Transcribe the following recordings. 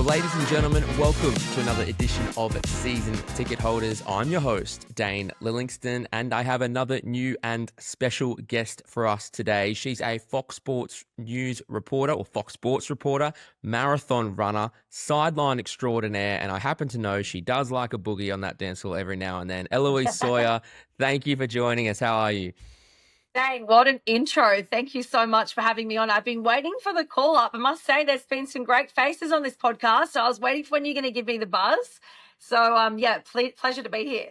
Ladies and gentlemen, welcome to another edition of Season Ticket Holders. I'm your host, Dane Lillingston, and I have another new and special guest for us today. She's a Fox Sports News reporter, or Fox Sports reporter, marathon runner, sideline extraordinaire, and I happen to know she does like a boogie on that dance floor every now and then. Eloise Sohier, thank you for joining us. How are you? Dang, what an intro. Thank you so much for having me on. I've been waiting for the call up. I must say there's been some great faces on this podcast. So I was waiting for when you're going to give me the buzz. So, pleasure to be here.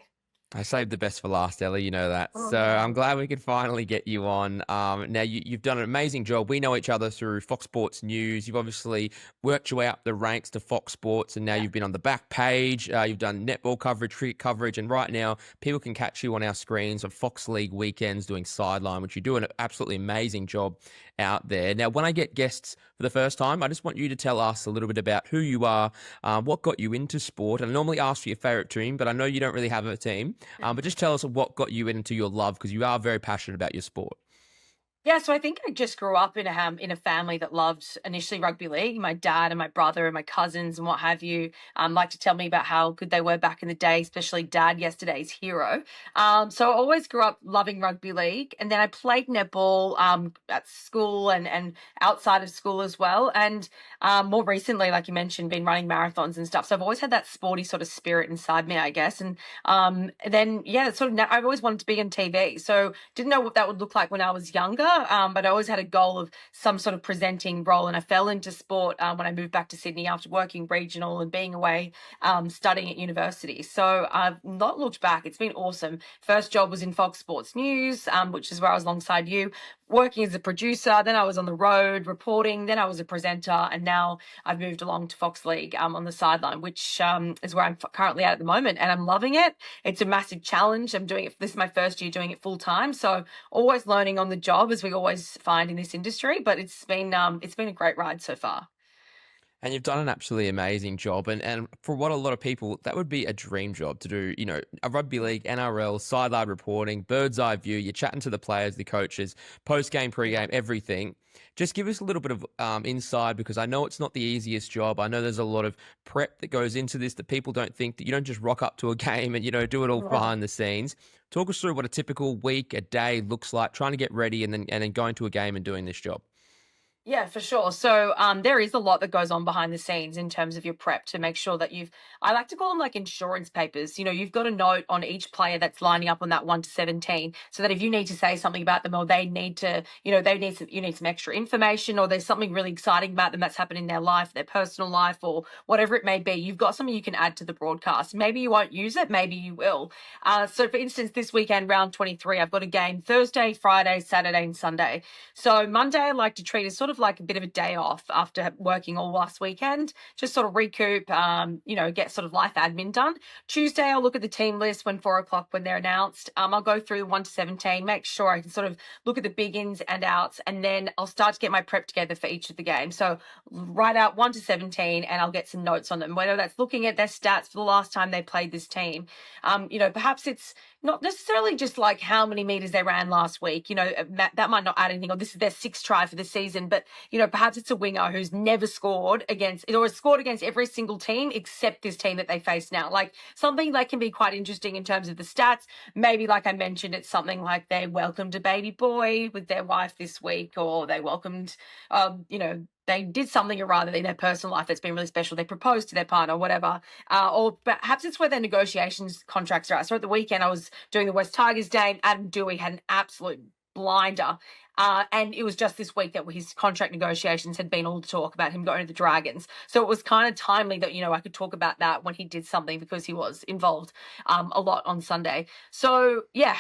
I saved the best for last, Ellie. You know that. So I'm glad we could finally get you on. Now, you've done an amazing job. We know each other through Fox Sports News. You've obviously worked your way up the ranks to Fox Sports, and now you've been on the back page. You've done netball coverage, cricket coverage, and right now people can catch you on our screens on Fox League weekends doing sideline, which you do an absolutely amazing job out there. Now, when I get guests for the first time, I just want you to tell us a little bit about who you are, what got you into sport. And I normally ask for your favourite team, but I know you don't really have a team. But just tell us what got you into your love, because you are very passionate about your sport. Yeah, so I think I just grew up in a family that loved initially rugby league. My dad and my brother and my cousins and what have you like to tell me about how good they were back in the day, especially dad, yesterday's hero. So I always grew up loving rugby league. And then I played netball at school and outside of school as well. And more recently, like you mentioned, been running marathons and stuff. So I've always had that sporty sort of spirit inside me, I guess. And then, yeah, I've always wanted to be on TV. So didn't know what that would look like when I was younger. But I always had a goal of some sort of presenting role, and I fell into sport when I moved back to Sydney after working regional and being away studying at university. So I've not looked back. It's been awesome. First job was in Fox Sports News, which is where I was alongside you, working as a producer. Then I was on the road reporting. Then I was a presenter, and now I've moved along to Fox League on the sideline, which is where I'm currently at the moment, and I'm loving it. It's a massive challenge. I'm doing it. This is my first year doing it full time, so always learning on the job, as we always find in this industry. But it's been a great ride so far. And you've done an absolutely amazing job. And for what a lot of people, that would be a dream job to do, a rugby league, NRL, sideline reporting, bird's eye view. You're chatting to the players, the coaches, post-game, pre-game, everything. Just give us a little bit of insight, because I know it's not the easiest job. I know there's a lot of prep that goes into this, that people don't think that you don't just rock up to a game and, do it all behind the scenes. Talk us through what a typical week, a day looks like, trying to get ready and then going to a game and doing this job. Yeah, for sure. So there is a lot that goes on behind the scenes in terms of your prep to make sure that I like to call them like insurance papers. You've got a note on each player that's lining up on that 1 to 17, so that if you need to say something about them, or they need to, you need some extra information, or there's something really exciting about them that's happened in their life, their personal life, or whatever it may be, you've got something you can add to the broadcast. Maybe you won't use it, maybe you will. So for instance, this weekend, round 23, I've got a game Thursday, Friday, Saturday, and Sunday. So Monday, I like to treat as sort of like a bit of a day off after working all last weekend, just sort of recoup, get sort of life admin done. Tuesday, I'll look at the team list when 4 o'clock, when they're announced. I'll go through 1 to 17, make sure I can sort of look at the big ins and outs, and then I'll start to get my prep together for each of the games. So write out 1 to 17, and I'll get some notes on them, whether that's looking at their stats for the last time they played this team. Perhaps it's not necessarily just like how many meters they ran last week. That might not add anything, or this is their 6th try for the season, but perhaps it's a winger who's never scored against, or has scored against every single team except this team that they face now. Like something that can be quite interesting in terms of the stats. Maybe, like I mentioned, it's something like they welcomed a baby boy with their wife this week, or they welcomed, they did something or rather in their personal life that's been really special. They proposed to their partner, whatever. Or perhaps it's where their negotiations contracts are at. So at the weekend, I was doing the West Tigers game. Adam Dewey had an absolute blinder. And it was just this week that his contract negotiations had been all the talk about him going to the Dragons. So it was kind of timely that, I could talk about that when he did something, because he was involved a lot on Sunday. So, yeah,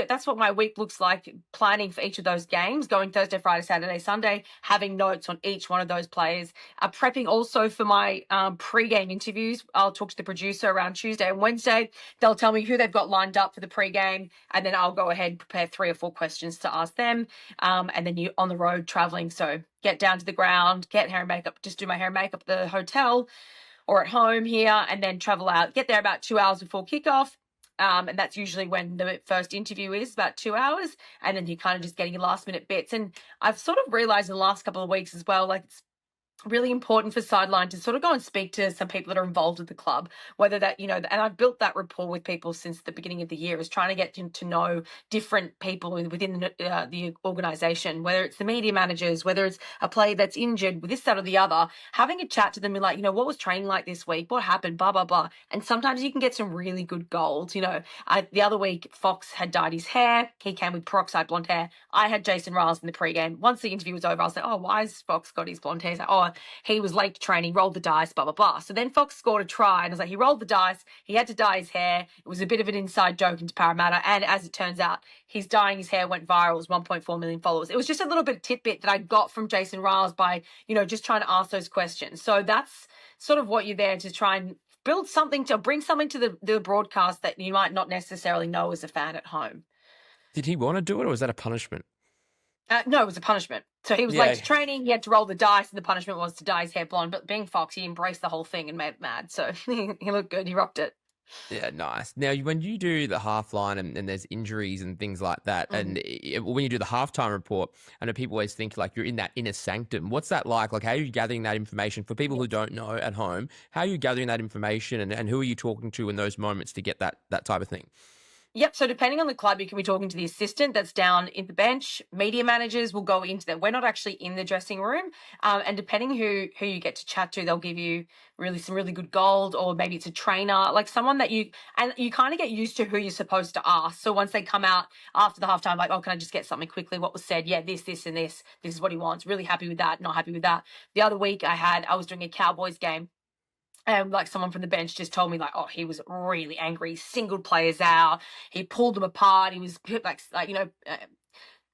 that's what my week looks like, planning for each of those games, going Thursday, Friday, Saturday, Sunday, having notes on each one of those players, prepping also for my pre-game interviews. I'll talk to the producer around Tuesday and Wednesday. They'll tell me who they've got lined up for the pre-game, and then I'll go ahead and prepare 3 or 4 questions to ask them. And then you're on the road traveling. So get down to the ground, get hair and makeup, just do my hair and makeup at the hotel or at home here, and then travel out, get there about 2 hours before kickoff. And that's usually when the first interview is, about 2 hours. And then you're kind of just getting your last minute bits. And I've sort of realized in the last couple of weeks as well, like really important for sideline to sort of go and speak to some people that are involved with the club, whether that, and I've built that rapport with people since the beginning of the year, is trying to get to know different people within the organization, whether it's the media managers, whether it's a player that's injured with this, that, or the other, having a chat to them and like, what was training like this week? What happened? Blah, blah, blah. And sometimes you can get some really good gold. The other week, Fox had dyed his hair. He came with peroxide blonde hair. I had Jason Riles in the pregame. Once the interview was over, I was like, oh, why has Fox got his blonde hair? He's like, oh, he was late to training, rolled the dice, blah, blah, blah. So then Fox scored a try, and I was like, he rolled the dice, he had to dye his hair. It was a bit of an inside joke into Parramatta, and as it turns out, his dyeing his hair went viral. It was 1.4 million followers. It was just a little bit of tidbit that I got from Jason Riles by, just trying to ask those questions. So that's sort of what you're there to try and build something, to bring something to the broadcast that you might not necessarily know as a fan at home. Did he want to do it, or was that a punishment? No, it was a punishment. So he was late to training. He had to roll the dice, and the punishment was to dye his hair blonde. But being Fox, he embraced the whole thing and made it mad. So he looked good. He rocked it. Yeah, nice. Now, when you do the half line and there's injuries and things like that, and when you do the halftime report, I know people always think like you're in that inner sanctum. What's that like? Like, how are you gathering that information? For people who don't know at home, how are you gathering that information, and who are you talking to in those moments to get that type of thing? Yep. So depending on the club, you can be talking to the assistant that's down in the bench. Media managers will go into that. We're not actually in the dressing room, and depending who you get to chat to, they'll give you some really good gold, or maybe it's a trainer, like someone that you kind of get used to who you're supposed to ask. So once they come out after the halftime, like, oh, can I just get something quickly? What was said? Yeah, this, and this. This is what he wants. Really happy with that. Not happy with that. The other week, I was doing a Cowboys game. And like someone from the bench just told me like, oh, he was really angry. He singled players out. He pulled them apart. He was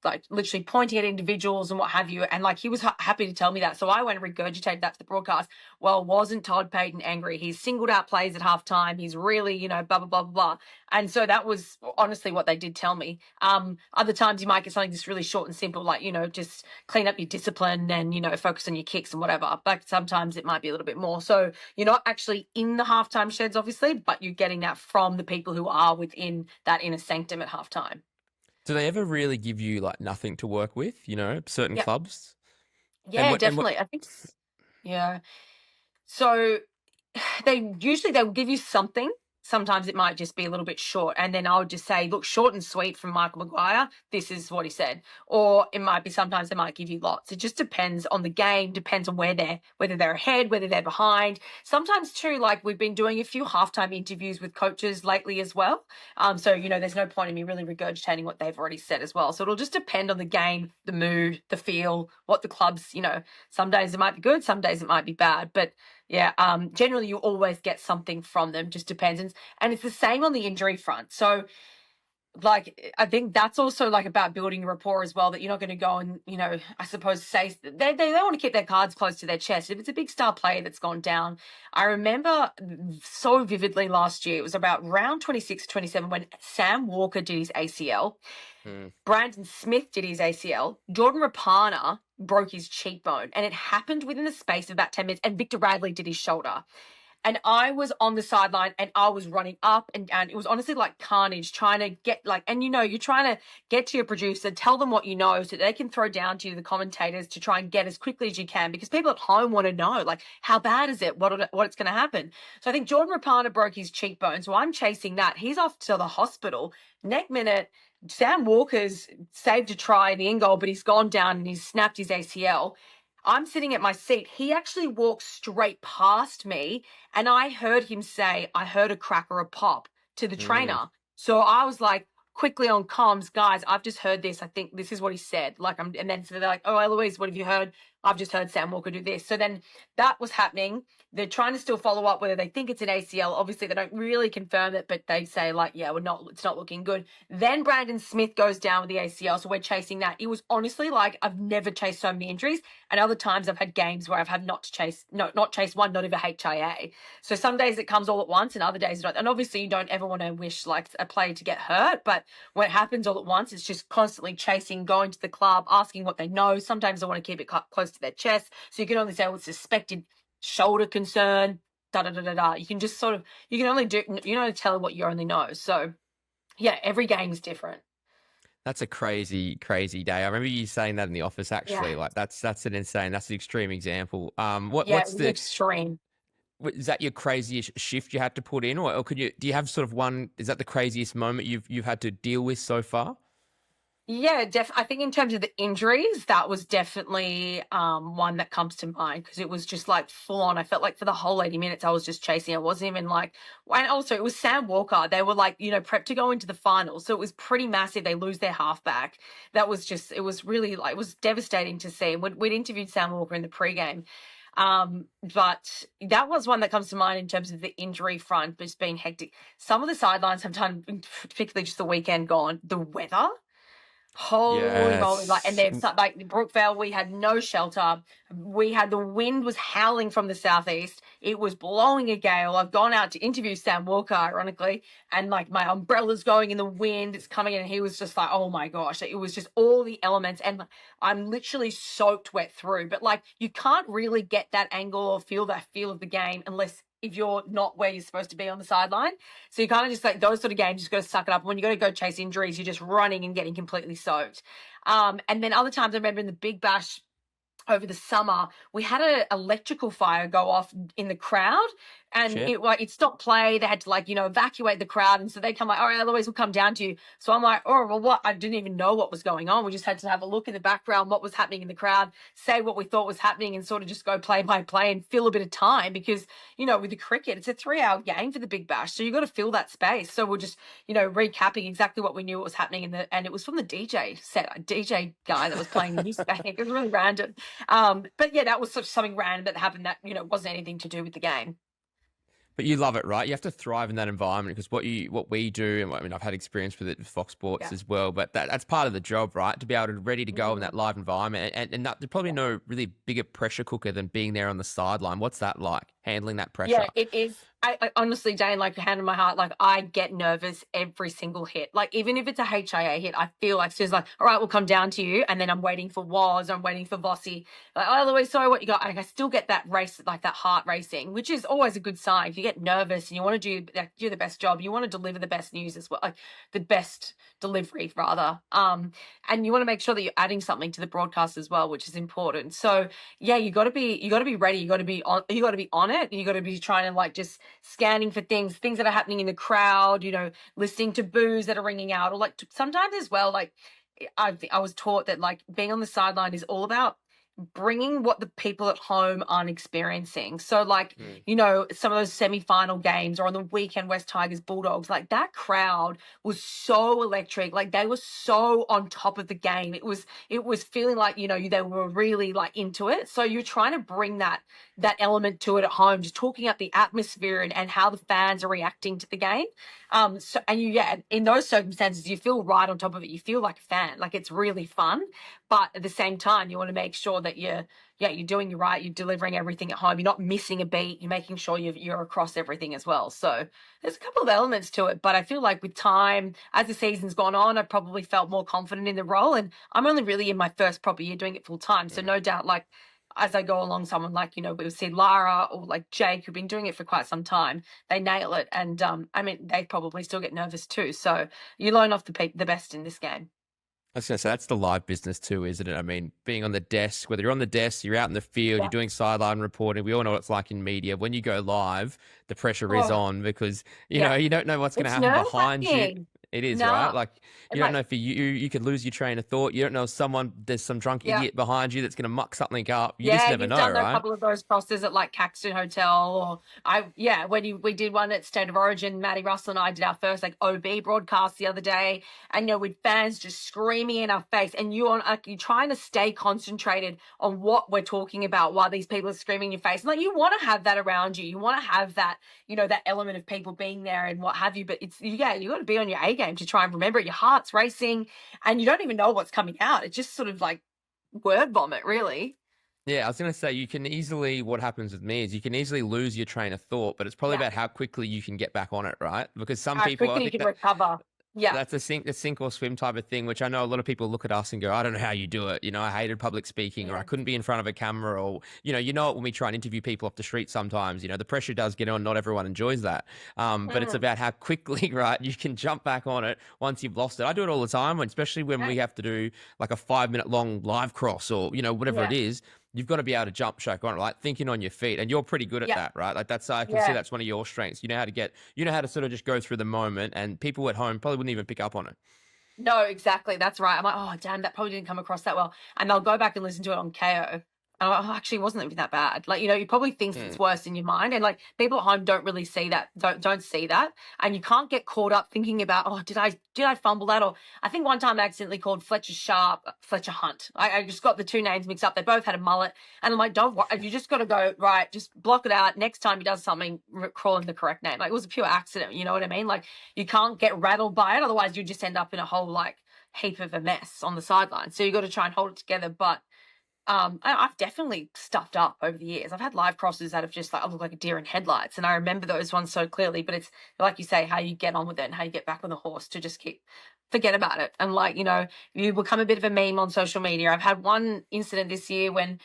like literally pointing at individuals and what have you. And like he was happy to tell me that. So I went and regurgitated that to the broadcast. Well, wasn't Todd Payton angry? He's singled out plays at halftime. He's really, blah, blah, blah, blah. And so that was honestly what they did tell me. Other times you might get something just really short and simple, like, just clean up your discipline and, focus on your kicks and whatever. But sometimes it might be a little bit more. So you're not actually in the halftime sheds, obviously, but you're getting that from the people who are within that inner sanctum at halftime. Do they ever really give you like nothing to work with? Certain clubs. Yeah, definitely. I think, yeah. So they'll give you something. Sometimes it might just be a little bit short. And then I would just say, look, short and sweet from Michael Maguire. This is what he said. Or it might be sometimes they might give you lots. It just depends on the game, depends on whether they're ahead, whether they're behind. Sometimes too, like we've been doing a few halftime interviews with coaches lately as well. So, there's no point in me really regurgitating what they've already said as well. So it'll just depend on the game, the mood, the feel, what the club's, some days it might be good, some days it might be bad. But yeah, generally you always get something from them, just depends. And it's the same on the injury front. So like I think that's also like about building a rapport as well, that you're not going to go and I suppose say they want to keep their cards close to their chest. If it's a big star player that's gone down, I remember so vividly last year, it was about round 26 27 when Sam Walker did his ACL. Brandon Smith did his ACL. Jordan Rapana broke his cheekbone, and it happened within the space of about 10 minutes. And Victor Radley did his shoulder. And I was on the sideline and I was running up and down. It was honestly like carnage, trying to get you're trying to get to your producer, tell them what you know so they can throw down to you, the commentators, to try and get as quickly as you can, because people at home want to know, like, how bad is it? What's going to happen? So I think Jordan Rapana broke his cheekbone. So I'm chasing that. He's off to the hospital. Next minute, Sam Walker's saved a try in the in goal, but he's gone down and he's snapped his ACL. I'm sitting at my seat. He actually walked straight past me, and I heard him say, I heard a crack or a pop, to the trainer. So I was like, quickly on comms, guys, I've just heard this. I think this is what he said. And then so they're like, oh, Eloise, what have you heard? I've just heard Sam Walker do this. So then that was happening. They're trying to still follow up whether they think it's an ACL. Obviously, they don't really confirm it, but they say like, yeah, it's not looking good. Then Brandon Smith goes down with the ACL, so we're chasing that. It was honestly like I've never chased so many injuries, and other times I've had games where I've had not chased one, not even HIA. So some days it comes all at once, and other days it don't. And obviously, you don't ever want to wish like a player to get hurt, but when it happens all at once, it's just constantly chasing, going to the club, asking what they know. Sometimes they want to keep it close to their chest, so you can only say, well, it's suspected shoulder concern, da da da da da. You can just you can only tell what you only know. So yeah, every game is different. That's a crazy, crazy day. I remember you saying that in the office. Yeah. Actually, like that's an extreme example. Yeah, it What's was the extreme. is that your craziest shift you had to put in, or could you do you have sort of one? Is that the craziest moment you've had to deal with so far? Yeah, I think in terms of the injuries, that was definitely one that comes to mind because it was just like full on. I felt like for the whole 80 minutes, I was just chasing. I wasn't even like, and also it was Sam Walker. They were like, prepped to go into the finals. So it was pretty massive. They lose their halfback. That was just, it was really like, it was devastating to see. We'd interviewed Sam Walker in the pregame. But that was one that comes to mind in terms of the injury front, just being hectic. Some of the sidelines have done, particularly just the weekend gone, the weather. Holy moly! Like, and Yes. there's like Brookvale, we had no shelter. We had the wind was howling from the southeast. It was blowing a gale. I've gone out to interview Sam Walker, ironically, and like my umbrella's going in the wind. It's coming in, and he was just like, "Oh my gosh!" It was just all the elements, and I'm literally soaked wet through. But like, you can't really get that angle or feel that feel of the game unless if you're not where you're supposed to be on the sideline. So you kind of just like those sort of games, you just got to suck it up. When you got to go chase injuries, you're just running and getting completely soaked. And then other times, I remember in the Big Bash over the summer, we had an electrical fire go off in the crowd, and Shit. it stopped play. They had to evacuate the crowd, and so they come like, all right, Eloise, we'll come down to you. So I'm like, oh well, what? I didn't even know what was going on. We just had to have a look in the background, what was happening in the crowd, say what we thought was happening, and sort of just go play by play and fill a bit of time because with the cricket, it's a 3-hour game for the Big Bash, so you got to fill that space. So we're just recapping exactly what we knew what was happening and it was from the DJ set, a DJ guy that was playing music. I think it was really random. But yeah, that was such something random that happened that wasn't anything to do with the game. But you love it, right? You have to thrive in that environment because what we do, and I mean, I've had experience with it with Fox Sports Yeah. as well. But that's part of the job, right? To be able to ready to go in that live environment, and there's probably no really bigger pressure cooker than being there on the sideline. What's that like? Handling that pressure? Yeah, it is. I honestly, Dane, like hand on my heart, like I get nervous every single hit. Like even if it's a HIA hit, I feel like it's just like, all right, we'll come down to you, and then I'm waiting for Woz, I'm waiting for Vossi. Like, oh, Louise, sorry, what you got? Like, I still get that race, like that heart racing, which is always a good sign. If you get nervous and you want to do the best job, you want to deliver the best news as well, like the best delivery rather. And you want to make sure that you're adding something to the broadcast as well, which is important. So yeah, you got to be ready. You got to be on it. You got to be trying to like just scanning for things that are happening in the crowd. Listening to boos that are ringing out, or like sometimes as well. Like I was taught that like being on the sideline is all about bringing what the people at home aren't experiencing. So like, Mm. some of those semi-final games or on the weekend West Tigers Bulldogs, like that crowd was so electric. Like they were so on top of the game. It was feeling like, they were really like into it. So you're trying to bring that element to it at home, just talking up the atmosphere and how the fans are reacting to the game. So and in those circumstances you feel right on top of it. You feel like a fan. Like it's really fun. But at the same time, you want to make sure that you're doing it right. You're delivering everything at home. You're not missing a beat. You're making sure you're across everything as well. So there's a couple of elements to it. But I feel like with time, as the season's gone on, I've probably felt more confident in the role. And I'm only really in my first proper year doing it full time. So Mm. no doubt, like as I go along, someone like, we see Lara or like Jake, who've been doing it for quite some time, they nail it. And I mean, they probably still get nervous too. So you learn off the best in this game. I was going to say, that's the live business too, isn't it? I mean, being on the desk, whether you're on the desk, you're out in the field, you're Yeah. doing sideline reporting. We all know what it's like in media. When you go live, the pressure is Oh, on because, yeah. you don't know what's going to It's happen behind you. nerve-wracking. It is, right? No. Like, And you don't like, know if you could lose your train of thought. You don't know if there's some drunk yeah. idiot behind you that's going to muck something up. You just Yeah, never you've know, done a right? couple of those crosses at like Caxton Hotel, or when we did one at State of Origin. Maddie Russell and I did our first like OB broadcast the other day, and with fans just screaming in our face, and you're trying to stay concentrated on what we're talking about while these people are screaming in your face. And like you want to have that around you, you want to have that that element of people being there and what have you. But you got to be on your A game to try and remember it. Your heart's racing, and you don't even know what's coming out. It's just sort of like word vomit, really. Yeah, I was going to say what happens with me is you can easily lose your train of thought, but it's probably Yeah. about how quickly you can get back on it, right? Because some How people, I quickly you think can that recover. Yeah. That's the sink or swim type of thing, which I know a lot of people look at us and go, I don't know how you do it. I hated public speaking, or I Yeah. couldn't be in front of a camera, or, it when we try and interview people off the street sometimes, the pressure does get on. Not everyone enjoys that. But it's Mm. about how quickly, right, you can jump back on it once you've lost it. I do it all the time, especially when Yeah. we have to do like a 5 minute long live cross or, whatever it Yeah. is. You've got to be able to jump straight on it, like thinking on your feet, and you're pretty good at Yeah. that, right? Like I can see Yeah. that's one of your strengths. You know how to sort of just go through the moment, and people at home probably wouldn't even pick up on it. No, exactly. That's right. I'm like, oh, damn, that probably didn't come across that well. And they'll go back and listen to it on KO. And I'm like, oh, actually, it wasn't even that bad. Like, you probably think Hmm. it's worse in your mind. And like people at home don't really see that, don't see that. And you can't get caught up thinking about, oh, did I fumble that? Or I think one time I accidentally called Fletcher Sharp Fletcher Hunt. I just got the two names mixed up. They both had a mullet. And I'm like, don't worry. You just got to go, right, just block it out. Next time he does something, call him the correct name. Like it was a pure accident. You know what I mean? Like you can't get rattled by it. Otherwise you just end up in a whole like heap of a mess on the sideline. So you got to try and hold it together. But I've definitely stuffed up over the years. I've had live crosses that have just like I look like a deer in headlights, and I remember those ones so clearly. But it's like you say, how you get on with it and how you get back on the horse to just forget about it. And like you become a bit of a meme on social media. I've had one incident this year when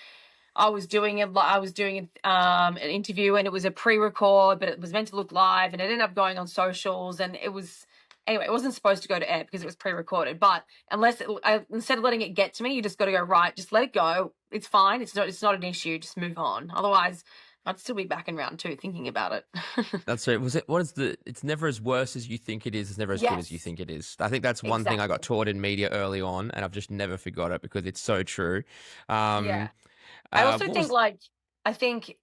I was doing an interview, and it was a pre-record, but it was meant to look live, and it ended up going on socials, and it was anyway. It wasn't supposed to go to air because it was pre-recorded. But instead of letting it get to me, you just got to go right. Just let it go. It's fine. It's not an issue. Just move on. Otherwise, I'd still be back in round two thinking about it. That's right. It's never as worse as you think it is. It's never as good as you Yes, think it is. I think that's one thing I got exactly. taught in media early on, and I've just never forgot it because it's so true. Um, Yeah. I also what think was like I think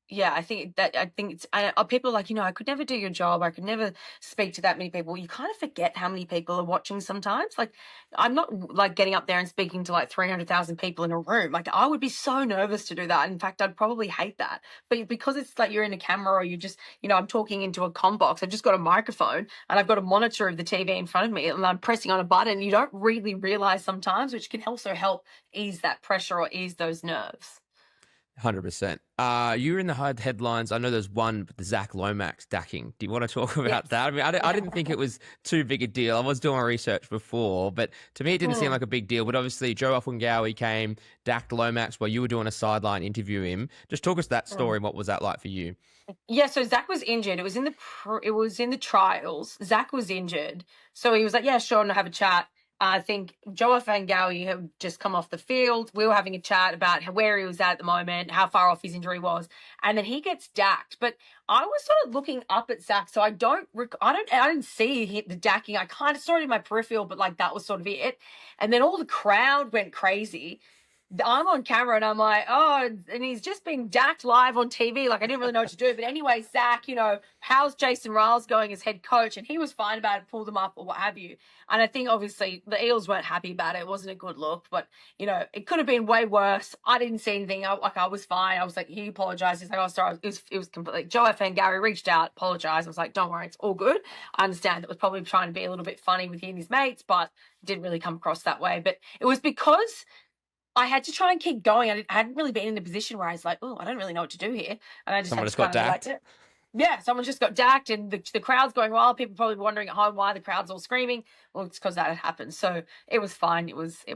Yeah, I think it's people are like, I could never do your job. I could never speak to that many people. You kind of forget how many people are watching sometimes. Like, I'm not like getting up there and speaking to like 300,000 people in a room. Like, I would be so nervous to do that. In fact, I'd probably hate that. But because it's like you're in a camera or you just, I'm talking into a comm box. I've just got a microphone and I've got a monitor of the TV in front of me and I'm pressing on a button. You don't really realize sometimes, which can also help ease that pressure or ease those nerves. 100%? You were in the headlines. I know there's one with the Zach Lomax dacking. Do you want to talk about Yes. that? I mean, I Yeah. didn't think it was too big a deal. I was doing my research before, but to me, it didn't seem like a big deal. But obviously, Joe Ofungawi came, dacked Lomax while you were doing a sideline interview him. Just talk us that Mm. story. What was that like for you? Yeah, so Zach was injured. It was in the trials. Zach was injured, so he was like, "Yeah, sure, and have a chat." I think Joa Fangawi had just come off the field. We were having a chat about where he was at the moment, how far off his injury was, and then he gets dacked. But I was sort of looking up at Zach, so I didn't see the dacking. I kind of saw it in my peripheral, but like that was sort of it. And then all the crowd went crazy. I'm on camera and I'm like, oh, and he's just being dacked live on TV. Like I didn't really know what to do. But anyway, Zach, how's Jason Riles going as head coach? And he was fine about it, pulled him up or what have you. And I think obviously the Eels weren't happy about it. It wasn't a good look, but it could have been way worse. I didn't see anything. I was fine. I was like, he apologized. He's like, oh, sorry. It was completely. Joe F. and Gary reached out, apologized. I was like, don't worry, it's all good. I understand it was probably trying to be a little bit funny with he and his mates, but it didn't really come across that way. But it was because I had to try and keep going. I hadn't really been in a position where I was like, oh, I don't really know what to do here. And I just Someone had to just got kind of be like, dacked. yeah, someone just got dacked and the crowd's going wild. People probably wondering at home why the crowd's all screaming. Well, it's because that had happened. So it was fine.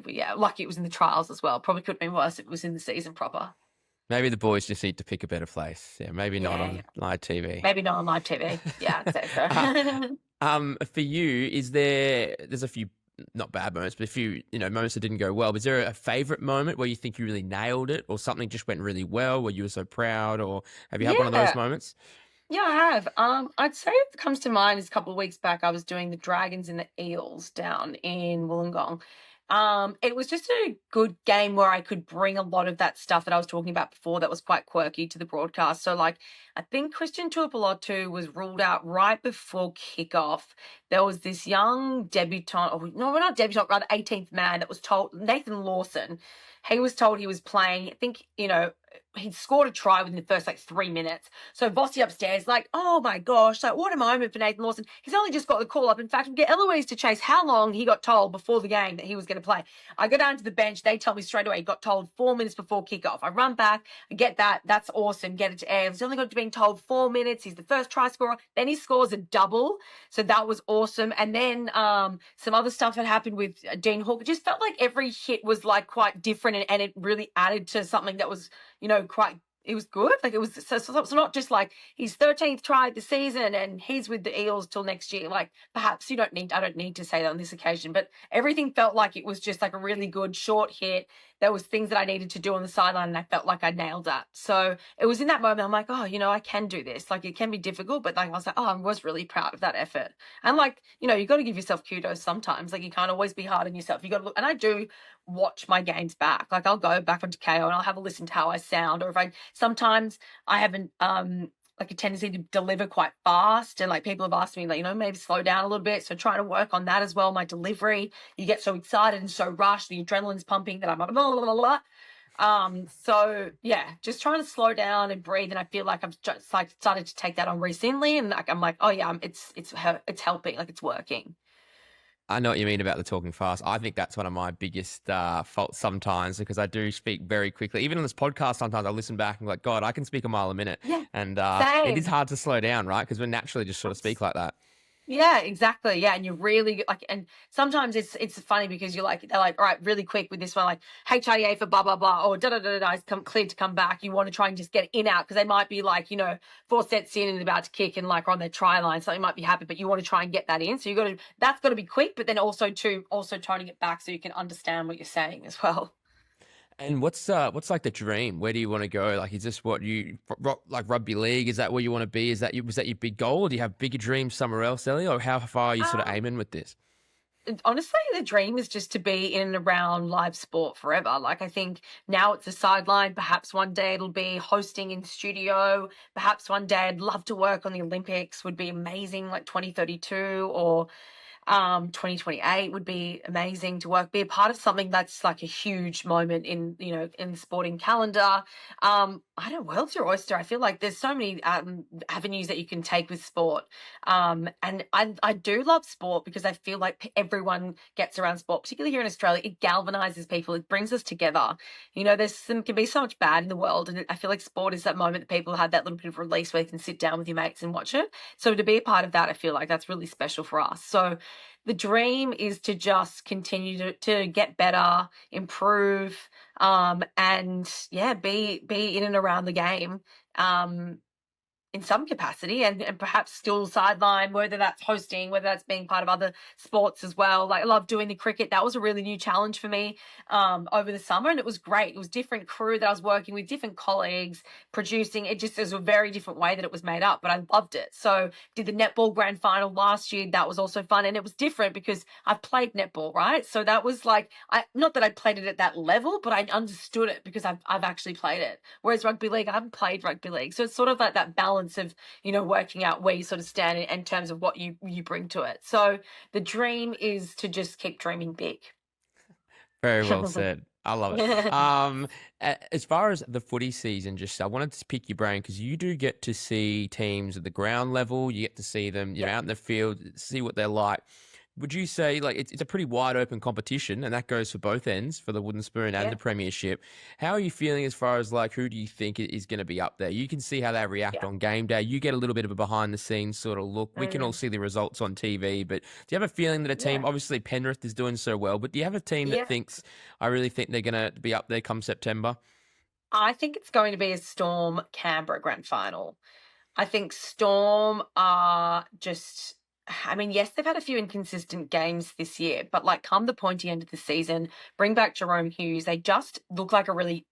Yeah, lucky it was in the trials as well. Probably could have been worse if it was in the season proper. Maybe the boys just need to pick a better place. Yeah, maybe not Yeah, on yeah. live TV. Maybe not on live TV. Yeah, I'd say uh, so. for you, there's a few not bad moments, but a few, moments that didn't go well. Was there a favorite moment where you think you really nailed it or something just went really well where you were so proud, or have you had one of those Yeah. moments? Yeah, I have. I'd say it comes to mind is a couple of weeks back. I was doing the Dragons and the Eels down in Wollongong. It was just a good game where I could bring a lot of that stuff that I was talking about before that was quite quirky to the broadcast. So, like, I think Christian Tuipulotu was ruled out right before kickoff. There was this young debutant, or no, not debutant, rather 18th man that was told, Nathan Lawson. He was told he was playing. I think, he'd scored a try within the first like 3 minutes. So Vossi upstairs, like, oh my gosh, like what a moment for Nathan Lawson. He's only just got the call up. In fact, we get Eloise to chase how long he got told before the game that he was going to play. I go down to the bench. They tell me straight away he got told 4 minutes before kickoff. I run back, I get that. That's awesome. Get it to air. He's only got to being told 4 minutes. He's the first try scorer. Then he scores a double. So that was awesome. And then some other stuff had happened with Dean Hawke. It just felt like every hit was like quite different, and it really added to something that was, quite, it was good. Like it was so not just like his 13th try of the season and he's with the Eels till next year. Like perhaps I don't need to say that on this occasion, but everything felt like it was just like a really good short hit. There was things that I needed to do on the sideline and I felt like I nailed that. So it was in that moment I'm like, oh, I can do this. Like it can be difficult, but like I was like, oh, I was really proud of that effort. And like, you got to give yourself kudos sometimes. Like you can't always be hard on yourself. You got to look, and I do watch my games back. Like I'll go back onto KO and I'll have a listen to how I sound, or if sometimes I haven't like a tendency to deliver quite fast, and like people have asked me like, maybe slow down a little bit. So trying to work on that as well. My delivery, you get so excited and so rushed, the adrenaline's pumping that I'm like blah, blah, blah, blah. So yeah, just trying to slow down and breathe. And I feel like I've just like started to take that on recently, and like I'm like, oh yeah, it's helping, like it's working. I know what you mean about the talking fast. I think that's one of my biggest faults sometimes, because I do speak very quickly. Even on this podcast, sometimes I listen back and like, God, I can speak a mile a minute. Yeah, And it is same. hard to slow down, right? Because we naturally just sort of speak like that. Yeah, exactly. Yeah, and you're really like, and sometimes it's funny because you're like, they're like, all right, really quick with this one, like HIA for blah blah blah, or da da da da, it's cleared to come back. You want to try and just get in out because they might be like, 4 sets in and about to kick and like on their try line, something might be happy, but you want to try and get that in. So that's got to be quick, but then also toning it back so you can understand what you're saying as well. And what's like the dream? Where do you want to go? Like, is this what like rugby league? Is that where you want to be? Was that your big goal? Or do you have bigger dreams somewhere else, Ellie? Or how far are you sort of Um, aiming with this? Honestly, the dream is just to be in and around live sport forever. Like, I think now it's a sideline. Perhaps one day it'll be hosting in studio. Perhaps one day I'd love to work on the Olympics, would be amazing, like 2032 or 2028 would be amazing to be a part of something that's like a huge moment in the sporting calendar. I don't world's your oyster. I feel like there's so many avenues that you can take with sport. And I do love sport because I feel like everyone gets around sport, particularly here in Australia. It galvanizes people. It brings us together. Can be so much bad in the world, and I feel like sport is that moment that people have that little bit of release where you can sit down with your mates and watch it. So to be a part of that, I feel like that's really special for us. So the dream is to just continue to get better, improve, and yeah, be in and around the game. In some capacity, and perhaps still sideline, whether that's hosting, whether that's being part of other sports as well. Like I love doing the cricket. That was a really new challenge for me over the summer, and it was great. It was different crew that I was working with, different colleagues, producing. It just is a very different way that it was made up, but I loved it. So did the netball grand final last year. That was also fun, and it was different because I've played netball, right? So that was like, not that I played it at that level, but I understood it because I've actually played it. Whereas rugby league, I haven't played rugby league, so it's sort of like that balance of working out where you sort of stand in terms of what you bring to it. So the dream is to just keep dreaming big. Very well said. I love it. As far as the footy season, just I wanted to pick your brain because you do get to see teams at the ground level. You get to see them, Yeah, out in the field, see what they're like. Would you say like it's a pretty wide open competition, and that goes for both ends for the Wooden Spoon and yeah, the Premiership? How are you feeling as far as like who do you think is going to be up there? You can see how they react yeah. on game day. You get a little bit of a behind the scenes sort of look. We can all Mm, see the results on TV, but do you have a feeling that a team, yeah, obviously Penrith is doing so well, but do you have a team that yeah. thinks I really think they're going to be up there come September? I think it's going to be a Storm Canberra grand final. I think Storm are just, I mean, yes, they've had a few inconsistent games this year, but like come the pointy end of the season, bring back Jerome Hughes, they just look like a really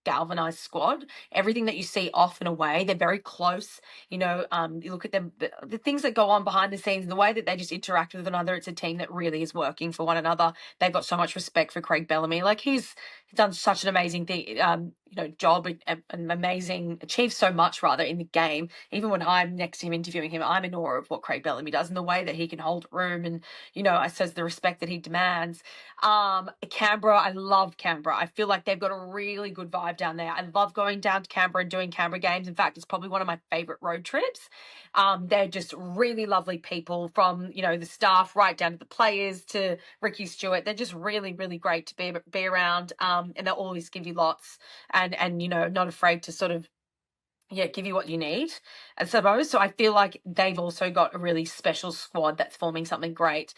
galvanized squad. Everything that you see off and away, they're very close. You look at them, the things that go on behind the scenes, the way that they just interact with one another. It's a team that really is working for one another. They've got so much respect for Craig Bellamy. Like he's done such an amazing thing, job, and amazing, achieved so much rather in the game. Even when I'm next to him interviewing him, I'm in awe of what Craig Bellamy does and the way that he can hold a room, and I suppose the respect that he demands. Canberra, I love Canberra. I feel like they've got a really good vibe down there. I love going down to Canberra and doing Canberra games. In fact, it's probably one of my favorite road trips. They're just really lovely people, from the staff right down to the players to Ricky Stewart. They're just really, really great to be around, and they'll always give you lots, and not afraid to sort of give you what you need, I suppose. So I feel like they've also got a really special squad that's forming something great.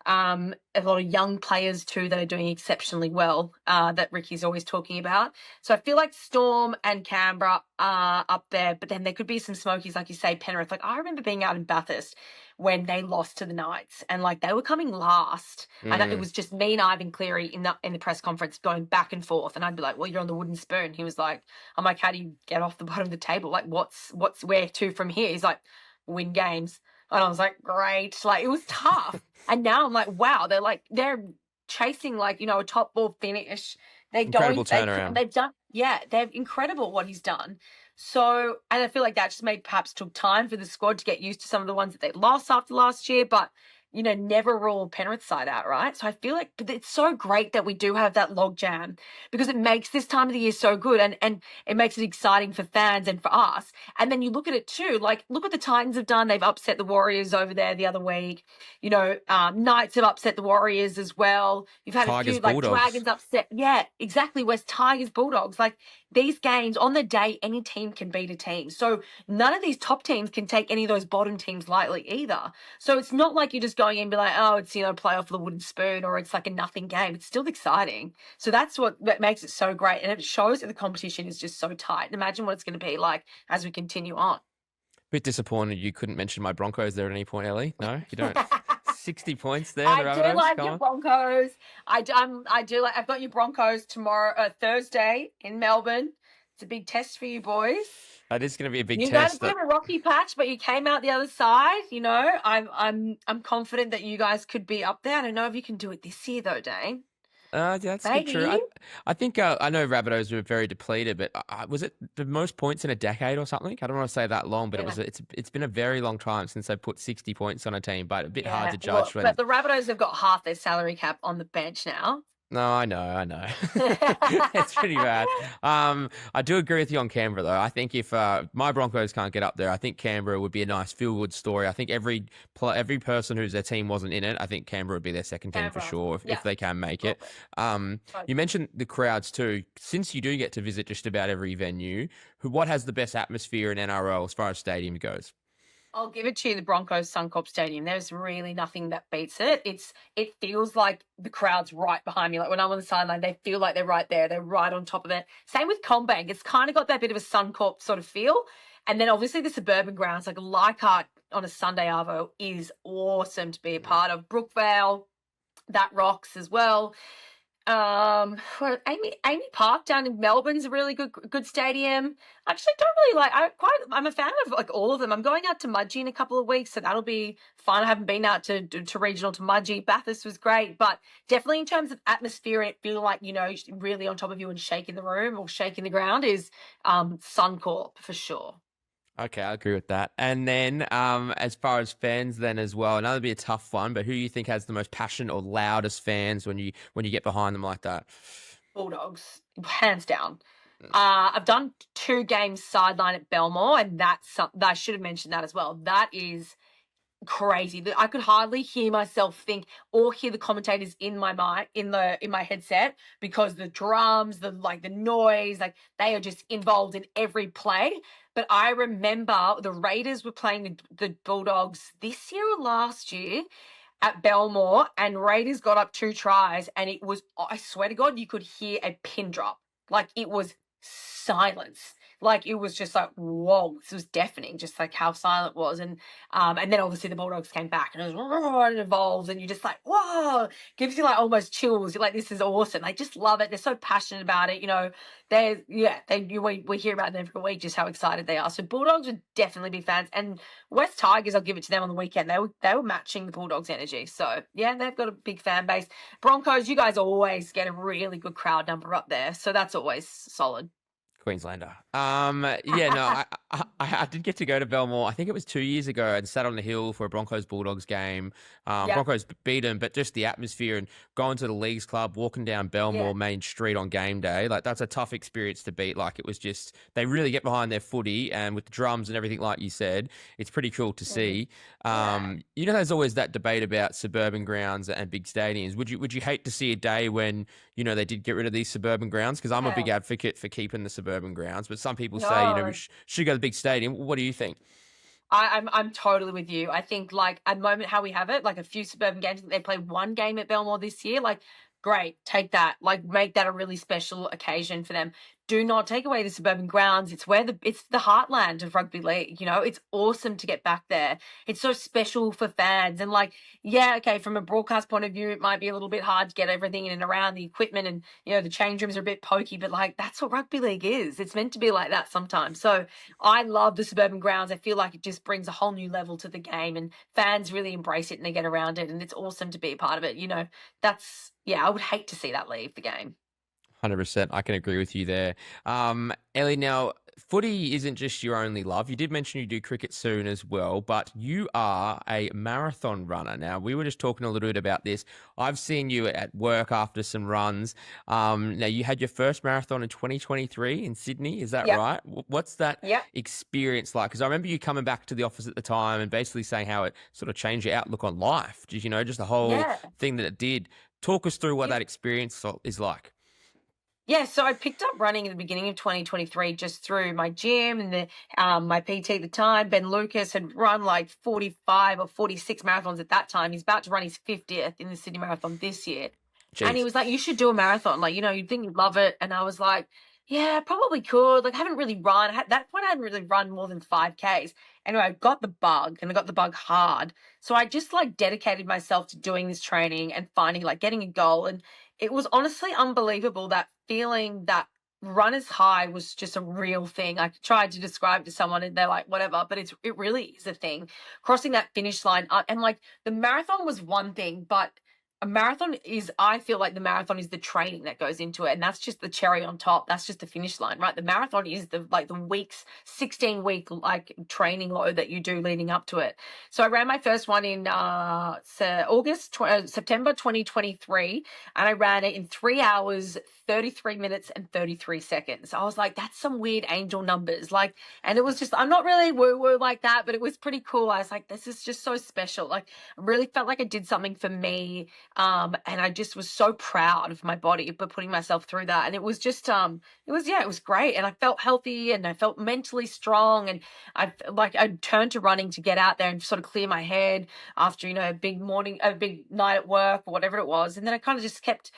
A lot of young players too that are doing exceptionally well, that Ricky's always talking about. So I feel like Storm and Canberra are up there, but then there could be some smokies, like you say, Penrith. Like, I remember being out in Bathurst when they lost to the Knights, and like they were coming last, and it was just me and Ivan Cleary in the press conference going back and forth, and I'd be like, "Well, you're on the wooden spoon." He was like, "I'm like, how do you get off the bottom of the table? Like, what's where to from here?" He's like, "Win games." And I was like, great. Like, it was tough. And now I'm like, wow, they're chasing a top four finish. Incredible turnaround. They've done, yeah, they're incredible what he's done. So, and I feel like that just perhaps took time for the squad to get used to some of the ones that they lost after last year, but never rule Penrith side out, right? So I feel like, but it's so great that we do have that log jam, because it makes this time of the year so good, and it makes it exciting for fans and for us. And then you look at it too, like, look what the Titans have done. They've upset the Warriors over there the other week. Knights have upset the Warriors as well. You've had Tigers, a few, like Bulldogs. Dragons upset. Yeah, exactly. West Tigers, Bulldogs. Like, these games on the day, any team can beat a team. So none of these top teams can take any of those bottom teams lightly either. So it's not like you're just going in and be like, oh, it's, play off the wooden spoon, or it's like a nothing game. It's still exciting. So that's what makes it so great. And it shows that the competition is just so tight. Imagine what it's going to be like as we continue on. Bit disappointed you couldn't mention my Broncos there at any point, Ellie. No, you don't. 60 points there. I do like your Broncos. I do like. I've got your Broncos tomorrow, Thursday in Melbourne. It's a big test for you boys. That is going to be a big You test. got a bit of a rocky patch, but you came out the other side. I'm confident that you guys could be up there. I don't know if you can do it this year though, Dane. That's good, true. I think I know Rabbitohs were very depleted, but was it the most points in a decade or something? I don't want to say that long, but it's been a very long time since they put 60 points on a team, but a bit hard to judge. But the Rabbitohs have got half their salary cap on the bench now. No, I know. It's pretty bad. I do agree with you on Canberra, though. I think if my Broncos can't get up there, I think Canberra would be a nice feel-good story. I think every person whose their team wasn't in it, I think Canberra would be their second team for sure if they can make it. You mentioned the crowds too. Since you do get to visit just about every venue, what has the best atmosphere in NRL as far as stadium goes? I'll give it to you, the Broncos Suncorp Stadium. There's really nothing that beats it. It feels like the crowd's right behind me. Like, when I'm on the sideline, they feel like they're right there. They're right on top of it. Same with Combank. It's kind of got that bit of a Suncorp sort of feel. And then obviously the suburban grounds, like Leichhardt on a Sunday arvo, is awesome to be a part of. Brookvale, that rocks as well. Amy Park down in Melbourne's a really good stadium. I actually don't really like. I'm a fan of like all of them. I'm going out to Mudgee in a couple of weeks, so that'll be fun. I haven't been out to regional to Mudgee. Bathurst was great, but definitely in terms of atmosphere, it feel like really on top of you and shaking the room or shaking the ground is Suncorp for sure. Okay, I agree with that. And then as far as fans then as well, another be a tough one, but who do you think has the most passion or loudest fans when you get behind them like that? Bulldogs, hands down. I've done 2 games sideline at Belmore, and I should have mentioned that as well. That is crazy. I could hardly hear myself think or hear the commentators in my mind, in my headset, because the drums, the noise, like they are just involved in every play. But I remember the Raiders were playing the Bulldogs this year or last year at Belmore, and Raiders got up 2 tries, and I swear to God, you could hear a pin drop. Like, it was silence. like, it was just like, whoa, this was deafening, just like how silent it was. And then obviously the Bulldogs came back and it was "Roar," and it evolved, and you're just like, whoa, gives you like almost chills. You're like, this is awesome. They just love it. They're so passionate about it. You know, we hear about them every week, just how excited they are. So Bulldogs would definitely be fans. And West Tigers, I'll give it to them on the weekend. They were matching the Bulldogs energy. So yeah, they've got a big fan base. Broncos, you guys always get a really good crowd number up there. So that's always solid. Queenslander. Yeah, no, I did get to go to Belmore. I think it was 2 years ago, and sat on the hill for a Broncos Bulldogs game. Yeah. Broncos beat them, but just the atmosphere and going to the Leagues Club, walking down Yeah. Belmore Main Street on game day, like that's a tough experience to beat. Like it was just they really get behind their footy, and with the drums and everything, like you said, it's pretty cool to Mhm. see. Yeah. There's always that debate about suburban grounds and big stadiums. Would you hate to see a day when they did get rid of these suburban grounds? Because I'm a big Yeah. advocate for keeping the suburban grounds, but some people say, we No. should go to the big stadium. What do you think? I'm totally with you. I think like at the moment how we have it, like a few suburban games, they played one game at Belmore this year. Like, great, take that. Like, make that a really special occasion for them. Do not take away the suburban grounds. It's the heartland of rugby league. You know, it's awesome to get back there. It's so special for fans. And like, yeah, okay, from a broadcast point of view, it might be a little bit hard to get everything in and around the equipment, and the change rooms are a bit pokey, but like that's what rugby league is. It's meant to be like that sometimes. So I love the suburban grounds. I feel like it just brings a whole new level to the game, and fans really embrace it and they get around it, and it's awesome to be a part of it. I would hate to see that leave the game. 100%. I can agree with you there. Ellie, now, footy isn't just your only love. You did mention you do cricket soon as well, but you are a marathon runner. Now, we were just talking a little bit about this. I've seen you at work after some runs. Now, you had your first marathon in 2023 in Sydney. Is that Yep. right? What's that Yep. experience like? Because I remember you coming back to the office at the time and basically saying how it sort of changed your outlook on life. Just the whole Yeah. thing that it did. Talk us through what Yeah. that experience is like. Yeah, so I picked up running at the beginning of 2023 just through my gym and my PT at the time. Ben Lucas had run like 45 or 46 marathons at that time. He's about to run his 50th in the Sydney Marathon this year. And he Jeez. was like, "You should do a marathon. Like, you'd think you'd love it." And I was like, "Yeah, probably could. Like, I haven't really run. At that point, I hadn't really run more than 5Ks. Anyway, I got the bug, and I got the bug hard. So I just like dedicated myself to doing this training and finding like getting a goal. And it was honestly unbelievable, that feeling that runner's high was just a real thing. I tried to describe it to someone and they're like, whatever, but it really is a thing. Crossing that finish line, and like the marathon was one thing, but I feel like the marathon is the training that goes into it, and that's just the cherry on top. That's just the finish line, right? The marathon is the weeks, 16-week like training load that you do leading up to it. So I ran my first one in September 2023, and I ran it in 3 hours, 33 minutes and 33 seconds. I was like, that's some weird angel numbers. Like, and it was just, I'm not really woo woo like that, but it was pretty cool. I was like, this is just so special. Like, I really felt like I did something for me. And I just was so proud of my body for putting myself through that. And it was just, it was great. And I felt healthy and I felt mentally strong. And I turned to running to get out there and sort of clear my head after, a big night at work or whatever it was. And then I kind of just kept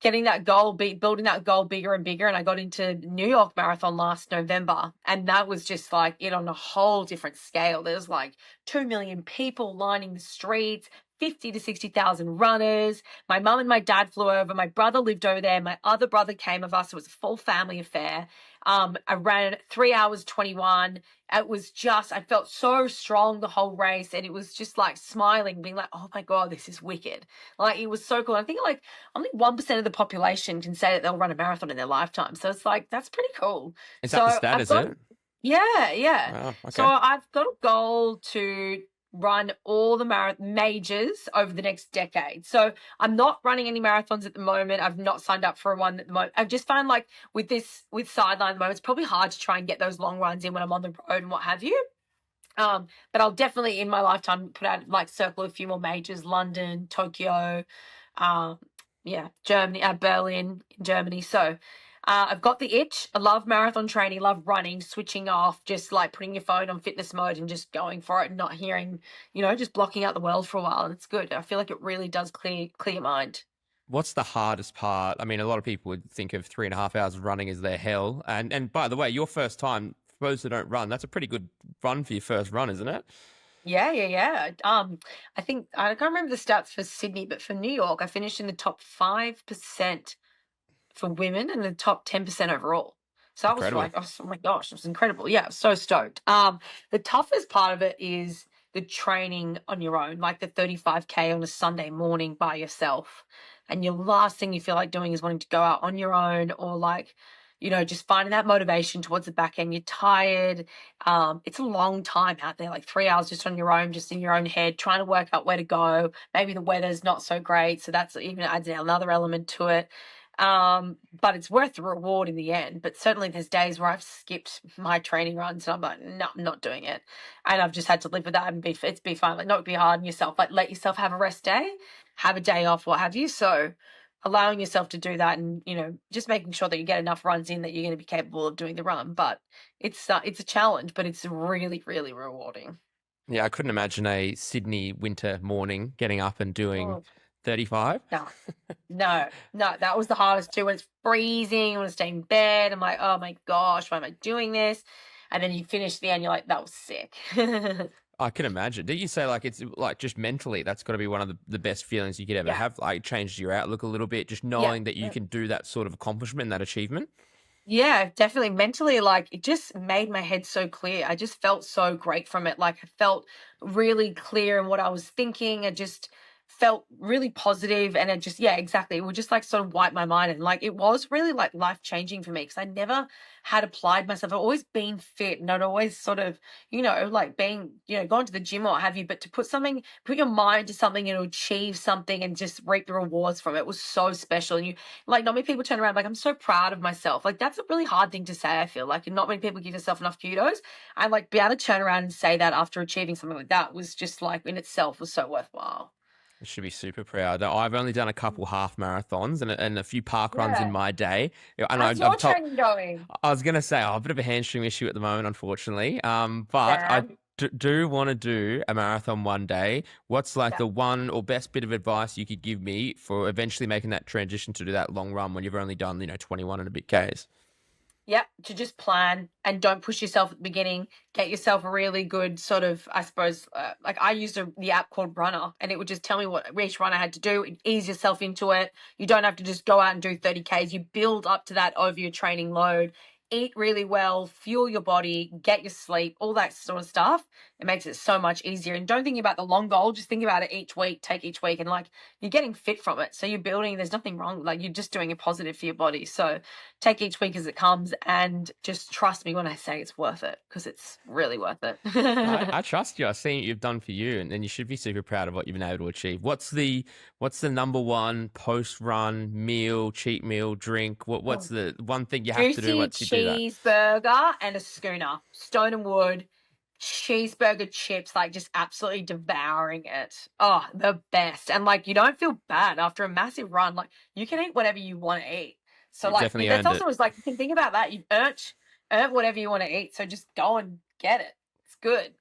getting that building that goal bigger and bigger. And I got into New York Marathon last November, and that was just like it on a whole different scale. There's like 2 million people lining the streets, 50 to 60,000 runners. My mum and my dad flew over. My brother lived over there. My other brother came of us. It was a full family affair. I ran 3 hours 21. I felt so strong the whole race, and it was just like smiling, being like, oh my God, this is wicked. Like, it was so cool. I think like only 1% of the population can say that they'll run a marathon in their lifetime. So it's like, that's pretty cool. Is that the So stat, I've is got, it? yeah, yeah. Wow, So okay. I've got a goal to run all the majors over the next decade. So I'm not running any marathons at the moment. I've not signed up for one at the moment. I've just found like with sideline at the moment, it's probably hard to try and get those long runs in when I'm on the road and what have you. But I'll definitely in my lifetime put out like circle a few more majors: London, Tokyo, um, yeah, Germany, Berlin in Germany. So I've got the itch. I love marathon training, love running, switching off, just like putting your phone on fitness mode and just going for it and not hearing, just blocking out the world for a while. And it's good. I feel like it really does clear your mind. What's the hardest part? I mean, a lot of people would think of 3.5 hours of running as their hell. And by the way, your first time, for those who don't run, that's a pretty good run for your first run, isn't it? Yeah, yeah, yeah. I think I can't remember the stats for Sydney, but for New York, I finished in the top 5% for women and the top 10% overall. So I was Incredible. like, oh my gosh, it was incredible. Yeah, I was so stoked. The toughest part of it is the training on your own, like the 35K on a Sunday morning by yourself. And your last thing you feel like doing is wanting to go out on your own or like, just finding that motivation towards the back end. You're tired. It's a long time out there, like 3 hours just on your own, just in your own head, trying to work out where to go. Maybe the weather's not so great. So that's even adds another element to it. But it's worth the reward in the end. But certainly there's days where I've skipped my training runs and I'm like, no, I'm not doing it. And I've just had to live with that and be fine. Like, not be hard on yourself, like let yourself have a rest day, have a day off, what have you. So allowing yourself to do that and, just making sure that you get enough runs in that you're going to be capable of doing the run. But it's a challenge, but it's really, really rewarding. Yeah, I couldn't imagine a Sydney winter morning getting up and doing Oh, 35. no. No, no, that was the hardest too. When it's freezing, I want to stay in bed. I'm like, oh my gosh, why am I doing this? And then you finish the end, you're like, that was sick. I can imagine. Did you say like it's like just mentally that's got to be one of the best feelings you could ever Yeah, have? Like changed your outlook a little bit, just yeah. knowing that you can do that sort of accomplishment, that achievement. Yeah, definitely. Mentally, like it just made my head so clear. I just felt so great from it. Like I felt really clear in what I was thinking. I just felt really positive and it just, yeah, exactly. It would just like sort of wipe my mind. And like it was really like life changing for me because I never had applied myself. I've always been fit and I'd always sort of, like being, going to the gym or what have you, but to put your mind to something and achieve something and just reap the rewards from it was so special. And like not many people turn around like I'm so proud of myself. Like that's a really hard thing to say, I feel like, and not many people give themselves enough kudos. And like be able to turn around and say that after achieving something like that was just like in itself was so worthwhile. I should be super proud. I've only done a couple half marathons and a few park runs in Yeah. my day. And How's I've your told, training going? I was gonna say, a bit of a hamstring issue at the moment, unfortunately. But I Sad. do want to do a marathon one day. What's like Yeah. the one or best bit of advice you could give me for eventually making that transition to do that long run when you've only done, 21 and a bit Ks? Yep, to just plan and don't push yourself at the beginning. Get yourself a really good sort of, I suppose, like I used the app called Runner, and it would just tell me what each run I had to do. Ease yourself into it. You don't have to just go out and do 30Ks. You build up to that over your training load. Eat really well, fuel your body, get your sleep, all that sort of stuff. It makes it so much easier. And don't think about the long goal. Just think about it each week. Take each week, and like you're getting fit from it. So you're building. There's nothing wrong. Like you're just doing a positive for your body. So take each week as it comes and just trust me when I say it's worth it because it's really worth it. I trust you. I've seen what you've done for you, and you should be super proud of what you've been able to achieve. What's the number one post run meal, cheat meal, drink? What's the one thing you have to do Juicy once you do that? cheeseburger and a schooner, stone and wood, cheeseburger chips, like just absolutely devouring it. Oh, the best. And like you don't feel bad after a massive run. Like you can eat whatever you want to eat. So You've like definitely that's earned it. also is like you can think about that. You've earned whatever you want to eat. So just go and get it. It's good.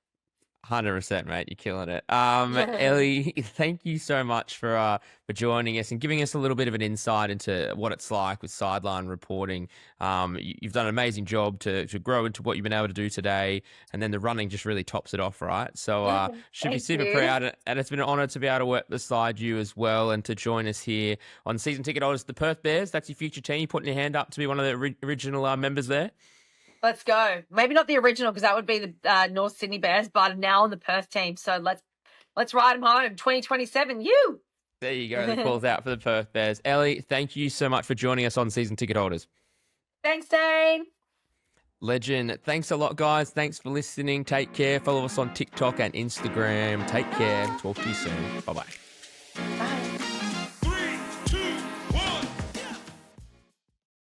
100%, mate. You're killing it. Ellie, thank you so much for joining us and giving us a little bit of an insight into what it's like with sideline reporting. You've done an amazing job to grow into what you've been able to do today, and then the running just really tops it off, right? So should be Thank super you. proud, and it's been an honour to be able to work beside you as well and to join us here on season ticket holders, the Perth Bears. That's your future team. You putting your hand up to be one of the original members there. Let's go. Maybe not the original because that would be the North Sydney Bears, but I'm now on the Perth team. So let's ride them home. 2027. You. There you go. The call's out for the Perth Bears. Ellie, thank you so much for joining us on season ticket holders. Thanks, Dane. Legend. Thanks a lot, guys. Thanks for listening. Take care. Follow us on TikTok and Instagram. Take care. Talk to you soon. Bye bye. Bye.